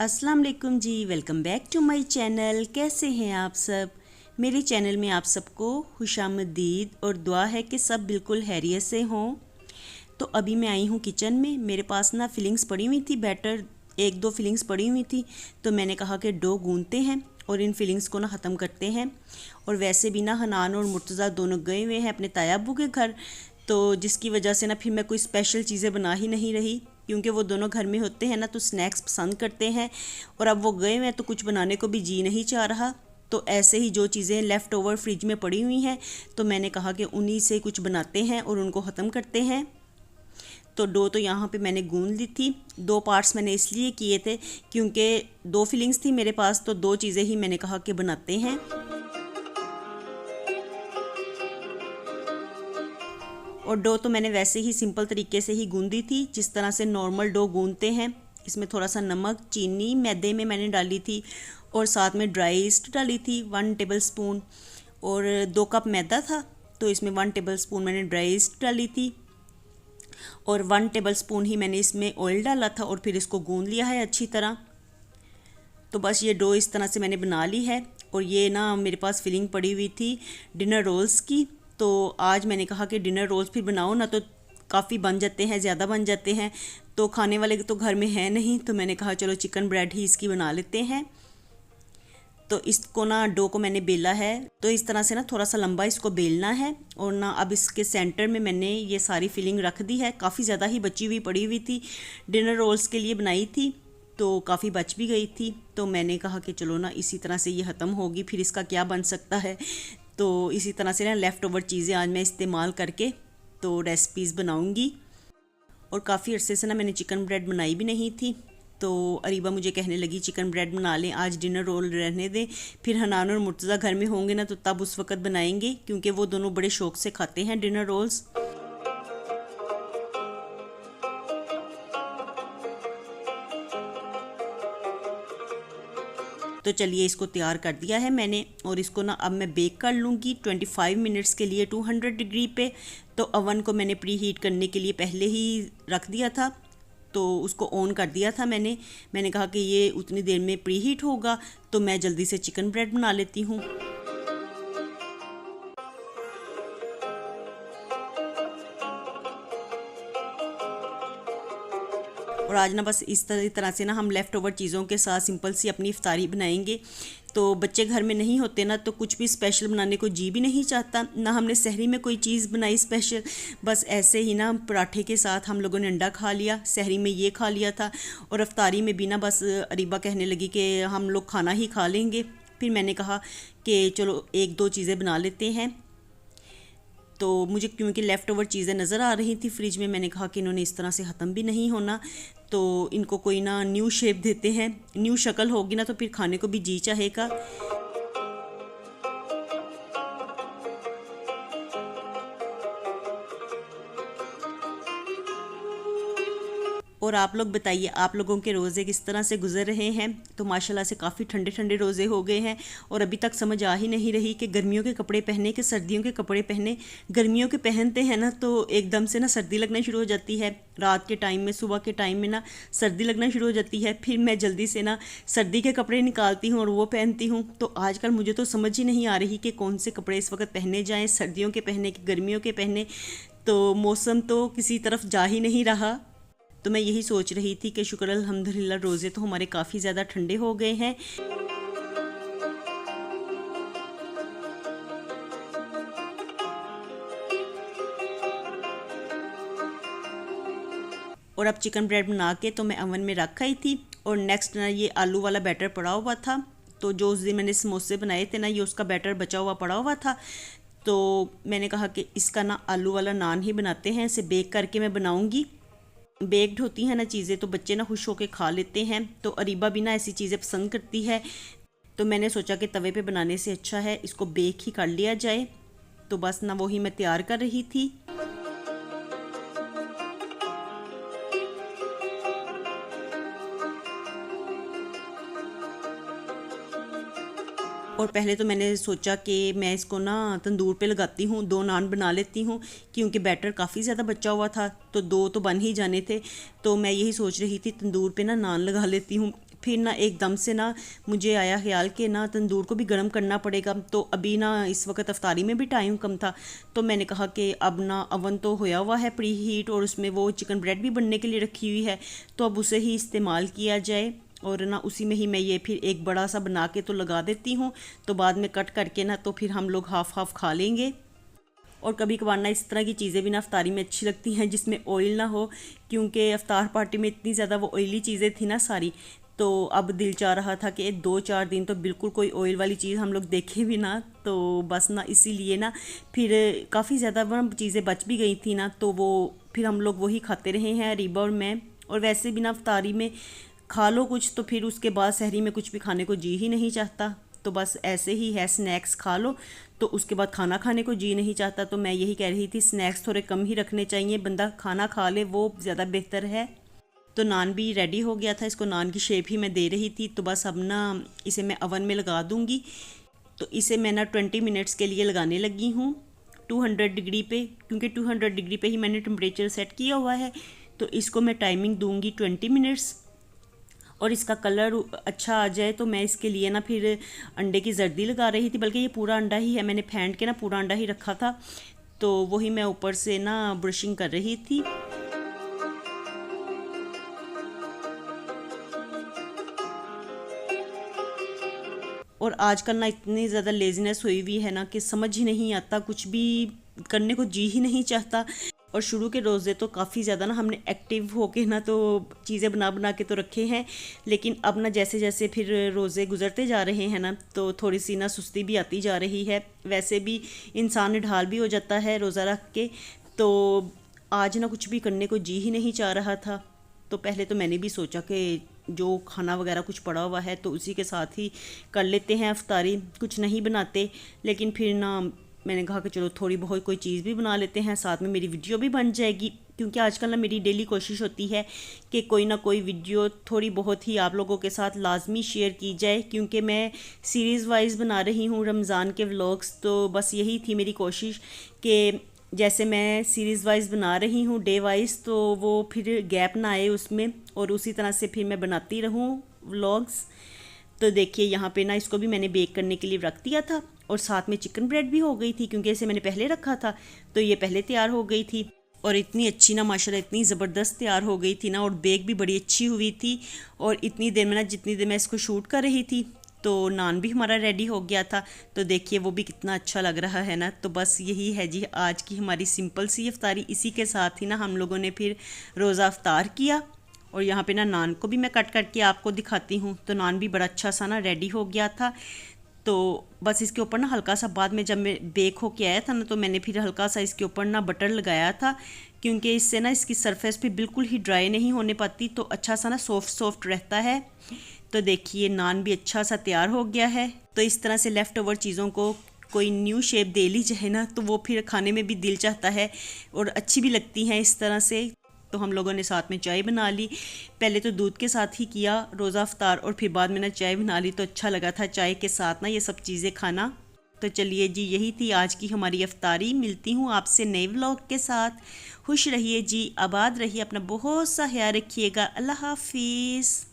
अस्सलाम वालेकुम जी, welcome back to my channel. कैसे हैं आप सब? मेरे चैनल में आप सबको खुशामदीद और दुआ है कि सब बिल्कुल खैरियत से हों। तो अभी मैं आई हूँ किचन में। मेरे पास ना फिलिंग्स पड़ी हुई थी, बैटर एक दो फिलिंग्स पड़ी हुई थी, तो मैंने कहा कि डो गूंदते हैं और इन फिलिंग्स को ना ख़त्म करते हैं। और वैसे भी ना हनान और मुर्तज़ा दोनों गए हुए हैं अपने ताया अब्बू के घर, तो जिसकी वजह से ना फिर मैं कोई स्पेशल चीज़ें बना ही नहीं रही, क्योंकि वो दोनों घर में होते हैं ना तो स्नैक्स पसंद करते हैं। और अब वो गए हुए हैं तो कुछ बनाने को भी जी नहीं चाह रहा। तो ऐसे ही जो चीज़ें लेफ़्ट ओवर फ्रिज में पड़ी हुई हैं तो मैंने कहा कि उन्हीं से कुछ बनाते हैं और उनको ख़त्म करते हैं। तो डो तो यहाँ पे मैंने गूंद ली थी। दो पार्ट्स मैंने इसलिए किए थे क्योंकि दो फिलिंग्स थी मेरे पास, तो दो चीज़ें ही मैंने कहा कि बनाते हैं। और डो तो मैंने वैसे ही सिंपल तरीके से ही गूंदी थी, जिस तरह से नॉर्मल डो गूंदते हैं। इसमें थोड़ा सा नमक, चीनी मैदे में मैंने डाली थी और साथ में ड्राई ईस्ट डाली थी 1 टेबल स्पून। और 2 कप मैदा था तो इसमें 1 टेबल स्पून मैंने ड्राई ईस्ट डाली थी और 1 टेबल स्पून ही मैंने इसमें ऑयल डाला था और फिर इसको गूंद लिया है अच्छी तरह। तो बस ये डो इस तरह से मैंने बना ली है। और ये ना मेरे पास फिलिंग पड़ी हुई थी डिनर रोल्स की, तो आज मैंने कहा कि डिनर रोल्स फिर बनाओ ना, तो काफ़ी बन जाते हैं, ज़्यादा बन जाते हैं, तो खाने वाले तो घर में है नहीं, तो मैंने कहा चलो चिकन ब्रेड ही इसकी बना लेते हैं। तो इसको ना डो को मैंने बेला है, तो इस तरह से ना थोड़ा सा लंबा इसको बेलना है। और ना अब इसके सेंटर में मैंने ये सारी फिलिंग रख दी है। काफ़ी ज़्यादा ही बची हुई पड़ी हुई थी, डिनर रोल्स के लिए बनाई थी तो काफ़ी बच भी गई थी। तो मैंने कहा कि चलो ना इसी तरह से ये ख़त्म होगी, फिर इसका क्या बन सकता है। तो इसी तरह से ना लेफ़्ट ओवर चीज़ें आज मैं इस्तेमाल करके तो रेसिपीज़ बनाऊंगी। और काफ़ी अरसे से ना मैंने चिकन ब्रेड बनाई भी नहीं थी, तो अरीबा मुझे कहने लगी चिकन ब्रेड बना लें, आज डिनर रोल रहने दें, फिर हनान और मुर्तज़ा घर में होंगे ना तो तब उस वक़्त बनाएंगे, क्योंकि वो दोनों बड़े शौक़ से खाते हैं डिनर रोल्स। तो चलिए इसको तैयार कर दिया है मैंने और इसको ना अब मैं बेक कर लूँगी 25 मिनट्स के लिए 200 डिग्री पे। तो अवन को मैंने प्री हीट करने के लिए पहले ही रख दिया था, तो उसको ऑन कर दिया था मैंने कहा कि ये उतनी देर में प्री हीट होगा तो मैं जल्दी से चिकन ब्रेड बना लेती हूँ। और आज ना बस इस तरह से ना हम लेफ़्ट ओवर चीज़ों के साथ सिंपल सी अपनी इफ्तारी बनाएंगे। तो बच्चे घर में नहीं होते ना तो कुछ भी स्पेशल बनाने को जी भी नहीं चाहता, ना हमने सहरी में कोई चीज़ बनाई स्पेशल। बस ऐसे ही ना पराठे के साथ हम लोगों ने अंडा खा लिया, सहरी में ये खा लिया था और इफ्तारी में भी ना बस अरीबा कहने लगी कि हम लोग खाना ही खा लेंगे। फिर मैंने कहा कि चलो एक दो चीज़ें बना लेते हैं। तो मुझे क्योंकि लेफ़्ट ओवर चीज़ें नज़र आ रही थी फ्रिज में, मैंने कहा कि इन्होंने इस तरह से ख़त्म भी नहीं होना, तो इनको कोई ना न्यू शेप देते हैं, न्यू शक्ल होगी ना तो फिर खाने को भी जी चाहेगा। और आप लोग बताइए आप लोगों के रोज़े किस तरह से गुजर रहे हैं? तो माशाल्लाह से काफ़ी ठंडे ठंडे रोज़े हो गए हैं और अभी तक समझ आ ही नहीं रही कि गर्मियों के कपड़े पहने कि सर्दियों के कपड़े पहने। गर्मियों के पहनते हैं ना तो एकदम से ना सर्दी लगना शुरू हो जाती है, रात के टाइम में सुबह के टाइम में ना सर्दी लगना शुरू हो जाती है। फिर मैं जल्दी से ना सर्दी के कपड़े निकालती हूँ और वो पहनती हूँ। तो आजकल मुझे तो समझ ही नहीं आ रही कि कौन से कपड़े इस वक्त पहने जाएँ, सर्दियों के पहने कि गर्मियों के पहने। तो मौसम तो किसी तरफ जा ही नहीं रहा। तो मैं यही सोच रही थी कि शुक्र अल्हम्दुलिल्लाह रोज़े तो हमारे काफ़ी ज़्यादा ठंडे हो गए हैं। और अब चिकन ब्रेड बना के तो मैं अवन में रख आई थी। और नेक्स्ट ना ये आलू वाला बैटर पड़ा हुआ था, तो जो उस दिन मैंने समोसे बनाए थे ना ये उसका बैटर बचा हुआ पड़ा हुआ था। तो मैंने कहा कि इसका ना आलू वाला नान ही बनाते हैं, इसे बेक करके मैं बनाऊँगी। बेक्ड होती हैं ना चीज़ें तो बच्चे ना खुश होकर खा लेते हैं, तो अरीबा भी ना ऐसी चीज़ें पसंद करती है। तो मैंने सोचा कि तवे पे बनाने से अच्छा है इसको बेक ही कर लिया जाए। तो बस ना वही मैं तैयार कर रही थी। और पहले तो मैंने सोचा कि मैं इसको ना तंदूर पे लगाती हूँ, 2 नान बना लेती हूँ, क्योंकि बैटर काफ़ी ज़्यादा बचा हुआ था तो 2 तो बन ही जाने थे। तो मैं यही सोच रही थी तंदूर पे ना नान लगा लेती हूँ, फिर ना एकदम से ना मुझे आया ख्याल कि ना तंदूर को भी गर्म करना पड़ेगा। तो अभी ना इस वक्त अफ्तारी में भी टाइम कम था, तो मैंने कहा कि अब ना अवन तो होया हुआ है प्री हीट, और उसमें वो चिकन ब्रेड भी बनने के लिए रखी हुई है, तो अब उसे ही इस्तेमाल किया जाए। और ना उसी में ही मैं ये फिर एक बड़ा सा बना के तो लगा देती हूँ, तो बाद में कट करके ना तो फिर हम लोग हाफ़ हाफ़ खा लेंगे। और कभी कभार ना इस तरह की चीज़ें भी ना अफ्तारी में अच्छी लगती हैं जिसमें ऑयल ना हो, क्योंकि अफ्तार पार्टी में इतनी ज़्यादा वो ऑयली चीज़ें थी ना सारी। तो अब दिल चाह रहा था कि 2-4 दिन तो बिल्कुल कोई ऑयल वाली चीज़ हम लोग देखें भी ना, तो बस ना इसीलिए ना फिर काफ़ी ज़्यादा वो चीज़ें बच भी गई थी ना, तो वो फिर हम लोग वही खाते रहे हैं रीबा और मैं। और वैसे भी ना अफ्तारी में खा लो कुछ तो फिर उसके बाद सहरी में कुछ भी खाने को जी ही नहीं चाहता, तो बस ऐसे ही है, स्नैक्स खा लो तो उसके बाद खाना खाने को जी नहीं चाहता। तो मैं यही कह रही थी स्नैक्स थोड़े कम ही रखने चाहिए, बंदा खाना खा ले वो ज़्यादा बेहतर है। तो नान भी रेडी हो गया था, इसको नान की शेप ही मैं दे रही थी, तो बस अब ना इसे मैं अवन में लगा दूँगी। तो इसे मैं ना 20 मिनट्स के लिए लगाने लगी हूँ 200 डिग्री पे, क्योंकि 200 डिग्री पे ही मैंने टेम्परेचर सेट किया हुआ है। तो इसको मैं टाइमिंग दूँगी 20 मिनट्स, और इसका कलर अच्छा आ जाए तो मैं इसके लिए ना फिर अंडे की जर्दी लगा रही थी, बल्कि ये पूरा अंडा ही है, मैंने फेंट के ना पूरा अंडा ही रखा था, तो वही मैं ऊपर से ना ब्रशिंग कर रही थी। और आजकल ना इतनी ज़्यादा लेज़ीनेस हुई हुई है ना कि समझ ही नहीं आता, कुछ भी करने को जी ही नहीं चाहता। और शुरू के रोज़े तो काफ़ी ज़्यादा ना हमने एक्टिव होके ना तो चीज़ें बना बना के तो रखे हैं, लेकिन अब ना जैसे जैसे फिर रोज़े गुजरते जा रहे हैं ना तो थोड़ी सी ना सुस्ती भी आती जा रही है। वैसे भी इंसान ढाल भी हो जाता है रोज़ा रख के, तो आज ना कुछ भी करने को जी ही नहीं चाह रहा था। तो पहले तो मैंने भी सोचा कि जो खाना वगैरह कुछ पड़ा हुआ है तो उसी के साथ ही कर लेते हैं अफ्तारी, कुछ नहीं बनाते। लेकिन फिर ना मैंने कहा कि चलो थोड़ी बहुत कोई चीज़ भी बना लेते हैं, साथ में मेरी वीडियो भी बन जाएगी, क्योंकि आजकल ना मेरी डेली कोशिश होती है कि कोई ना कोई वीडियो थोड़ी बहुत ही आप लोगों के साथ लाजमी शेयर की जाए, क्योंकि मैं सीरीज़ वाइज बना रही हूँ रमज़ान के व्लॉग्स। तो बस यही थी मेरी कोशिश कि जैसे मैं सीरीज़ वाइज बना रही हूँ डे वाइज, तो वो फिर गैप ना आए उसमें, और उसी तरह से फिर मैं बनाती रहूँ व्लॉग्स। तो देखिए यहाँ पे ना इसको भी मैंने बेक करने के लिए रख दिया था, और साथ में चिकन ब्रेड भी हो गई थी, क्योंकि इसे मैंने पहले रखा था तो ये पहले तैयार हो गई थी। और इतनी अच्छी ना माशाल्लाह इतनी ज़बरदस्त तैयार हो गई थी ना, और बेक भी बड़ी अच्छी हुई थी। और इतनी देर में ना जितनी देर मैं इसको शूट कर रही थी तो नान भी हमारा रेडी हो गया था। तो देखिए वो भी कितना अच्छा लग रहा है ना। तो बस यही है जी आज की हमारी सिंपल सी इफ्तारी। इसी के साथ ही ना हम लोगों ने फिर रोज़ा इफ्तार किया। और यहाँ पे ना नान को भी मैं कट करके आपको दिखाती हूँ, तो नान भी बड़ा अच्छा सा ना रेडी हो गया था। तो बस इसके ऊपर ना हल्का सा बाद में जब मैं बेक हो के आया था ना तो मैंने फिर हल्का सा इसके ऊपर ना बटर लगाया था, क्योंकि इससे ना इसकी सरफेस भी बिल्कुल ही ड्राई नहीं होने पाती, तो अच्छा सा ना सॉफ्ट सॉफ्ट रहता है। तो देखिए नान भी अच्छा सा तैयार हो गया है। तो इस तरह से लेफ़्ट ओवर चीज़ों को कोई न्यू शेप दे ली जाए ना तो वो फिर खाने में भी दिल चाहता है और अच्छी भी लगती हैं इस तरह से। तो हम लोगों ने साथ में चाय बना ली, पहले तो दूध के साथ ही किया रोज़ा अफ्तार, और फिर बाद में ना चाय बना ली, तो अच्छा लगा था चाय के साथ ना ये सब चीज़ें खाना। तो चलिए जी यही थी आज की हमारी अफ्तारी। मिलती हूँ आपसे नए व्लॉग के साथ। खुश रहिए जी, आबाद रहिए, अपना बहुत सा ख्याल रखिएगा। अल्लाह हाफिज़।